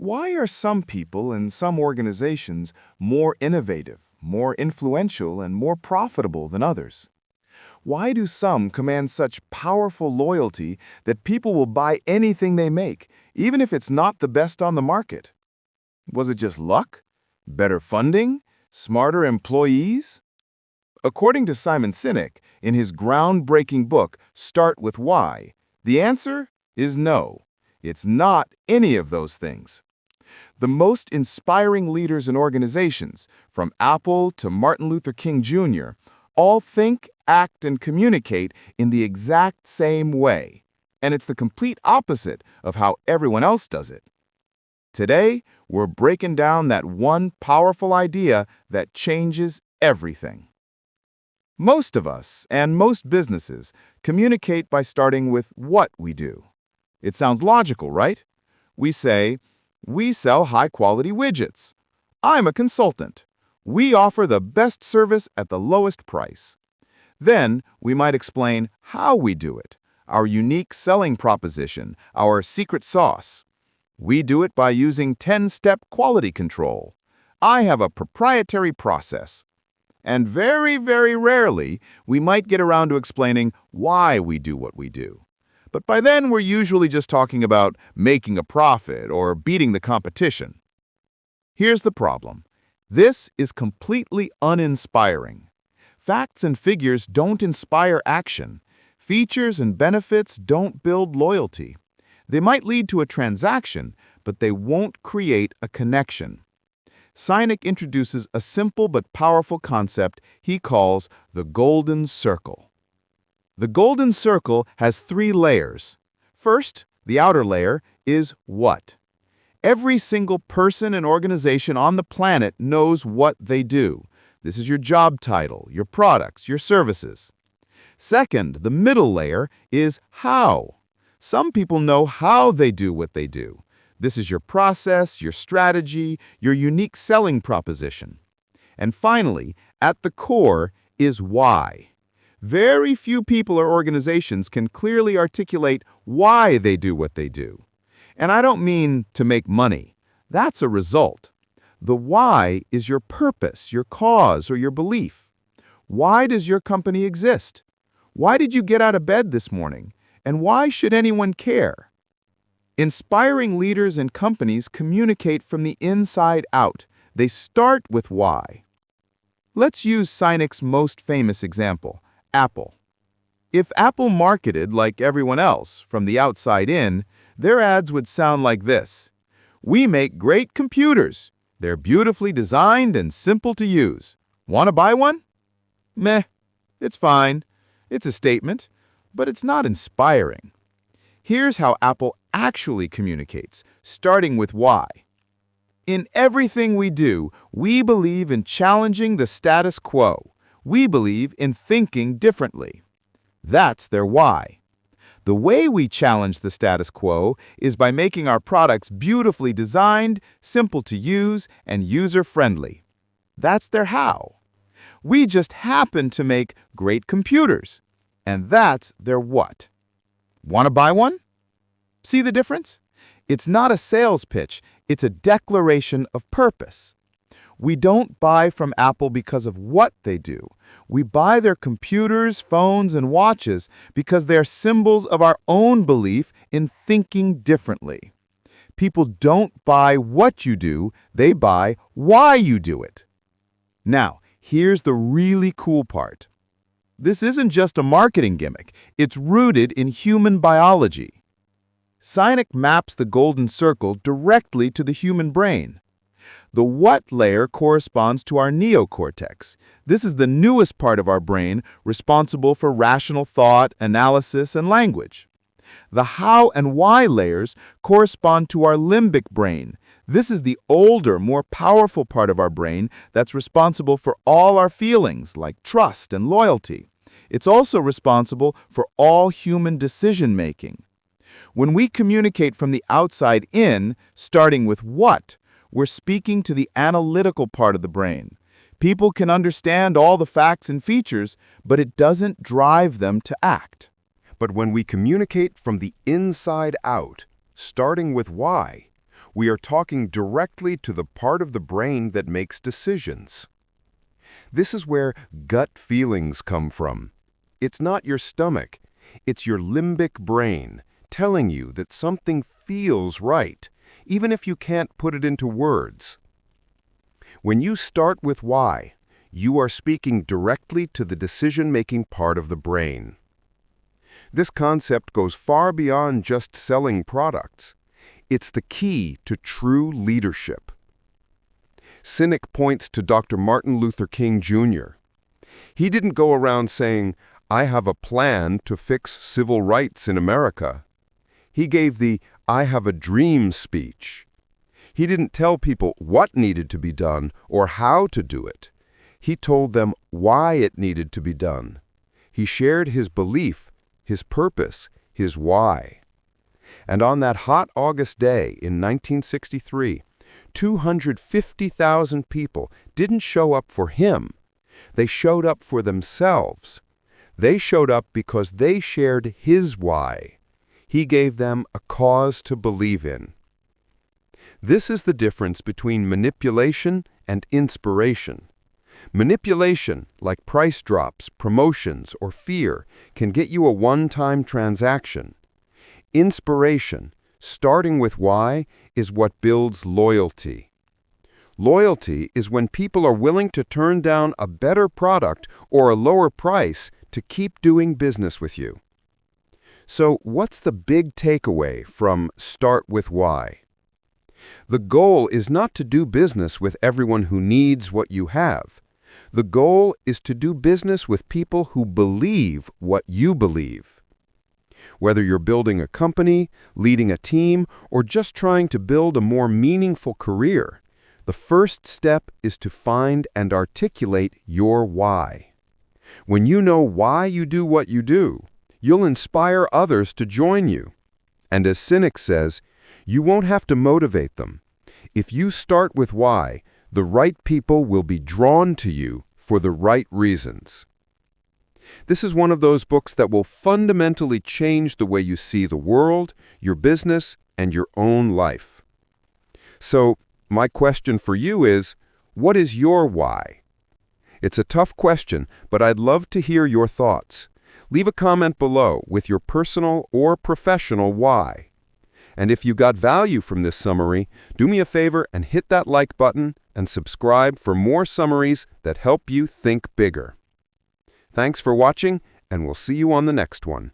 Why are some people in some organizations more innovative, more influential, and more profitable than others? Why do some command such powerful loyalty that people will buy anything they make, even if it's not the best on the market? Was it just luck? Better funding? Smarter employees? According to Simon Sinek, in his groundbreaking book, Start with Why, the answer is no. It's not any of those things. The most inspiring leaders in organizations, from Apple to Martin Luther King Jr., all think, act, and communicate in the exact same way. And it's the complete opposite of how everyone else does it. Today, we're breaking down that one powerful idea that changes everything. Most of us, and most businesses, communicate by starting with what we do. It sounds logical, right? We say, we sell high-quality widgets. I'm a consultant. We offer the best service at the lowest price. Then, we might explain how we do it, our unique selling proposition, our secret sauce. We do it by using 10-step quality control. I have a proprietary process. And very, very rarely, we might get around to explaining why we do what we do. But by then, we're usually just talking about making a profit or beating the competition. Here's the problem. This is completely uninspiring. Facts and figures don't inspire action. Features and benefits don't build loyalty. They might lead to a transaction, but they won't create a connection. Sinek introduces a simple but powerful concept he calls the Golden Circle. The Golden Circle has 3 layers. First, the outer layer, is what. Every single person and organization on the planet knows what they do. This is your job title, your products, your services. Second, the middle layer, is how. Some people know how they do what they do. This is your process, your strategy, your unique selling proposition. And finally, at the core is why. Very few people or organizations can clearly articulate why they do what they do. And I don't mean to make money. That's a result. The why is your purpose, your cause, or your belief. Why does your company exist? Why did you get out of bed this morning? And why should anyone care? Inspiring leaders and companies communicate from the inside out. They start with why. Let's use Sinek's most famous example, Apple. If Apple marketed like everyone else, from the outside in, their ads would sound like this. We make great computers. They're beautifully designed and simple to use. Want to buy one? Meh, it's fine. It's a statement, but it's not inspiring. Here's how Apple actually communicates, starting with why. In everything we do, we believe in challenging the status quo. We believe in thinking differently. That's their why. The way we challenge the status quo is by making our products beautifully designed, simple to use, and user-friendly. That's their how. We just happen to make great computers. And that's their what. Want to buy one? See the difference? It's not a sales pitch, it's a declaration of purpose. We don't buy from Apple because of what they do. We buy their computers, phones, and watches because they're symbols of our own belief in thinking differently. People don't buy what you do, they buy why you do it. Now, here's the really cool part. This isn't just a marketing gimmick, it's rooted in human biology. Sinek maps the Golden Circle directly to the human brain. The what layer corresponds to our neocortex. This is the newest part of our brain responsible for rational thought, analysis, and language. The how and why layers correspond to our limbic brain. This is the older, more powerful part of our brain that's responsible for all our feelings, like trust and loyalty. It's also responsible for all human decision-making. When we communicate from the outside in, starting with what, we're speaking to the analytical part of the brain. People can understand all the facts and features, but it doesn't drive them to act. But when we communicate from the inside out, starting with why, We are talking directly to the part of the brain that makes decisions. This is where gut feelings come from. It's not your stomach. It's your limbic brain telling you that something feels right, even if you can't put it into words. When you start with why, you are speaking directly to the decision-making part of the brain. This concept goes far beyond just selling products. It's the key to true leadership. Sinek points to Dr. Martin Luther King Jr. He didn't go around saying, "I have a plan to fix civil rights in America." He gave the "I have a dream" speech. He didn't tell people what needed to be done or how to do it. He told them why it needed to be done. He shared his belief, his purpose, his why. And on that hot August day in 1963, 250,000 people didn't show up for him. They showed up for themselves. They showed up because they shared his why. He gave them a cause to believe in. This is the difference between manipulation and inspiration. Manipulation, like price drops, promotions, or fear, can get you a one-time transaction. Inspiration, starting with why, is what builds loyalty. Loyalty is when people are willing to turn down a better product or a lower price to keep doing business with you. So, what's the big takeaway from Start with Why? The goal is not to do business with everyone who needs what you have. The goal is to do business with people who believe what you believe. Whether you're building a company, leading a team, or just trying to build a more meaningful career, the first step is to find and articulate your why. When you know why you do what you do, you'll inspire others to join you. And as Sinek says, you won't have to motivate them. If you start with why, the right people will be drawn to you for the right reasons. This is one of those books that will fundamentally change the way you see the world, your business, and your own life. So, my question for you is, what is your why? It's a tough question, but I'd love to hear your thoughts. Leave a comment below with your personal or professional why. And if you got value from this summary, do me a favor and hit that like button and subscribe for more summaries that help you think bigger. Thanks for watching, and we'll see you on the next one.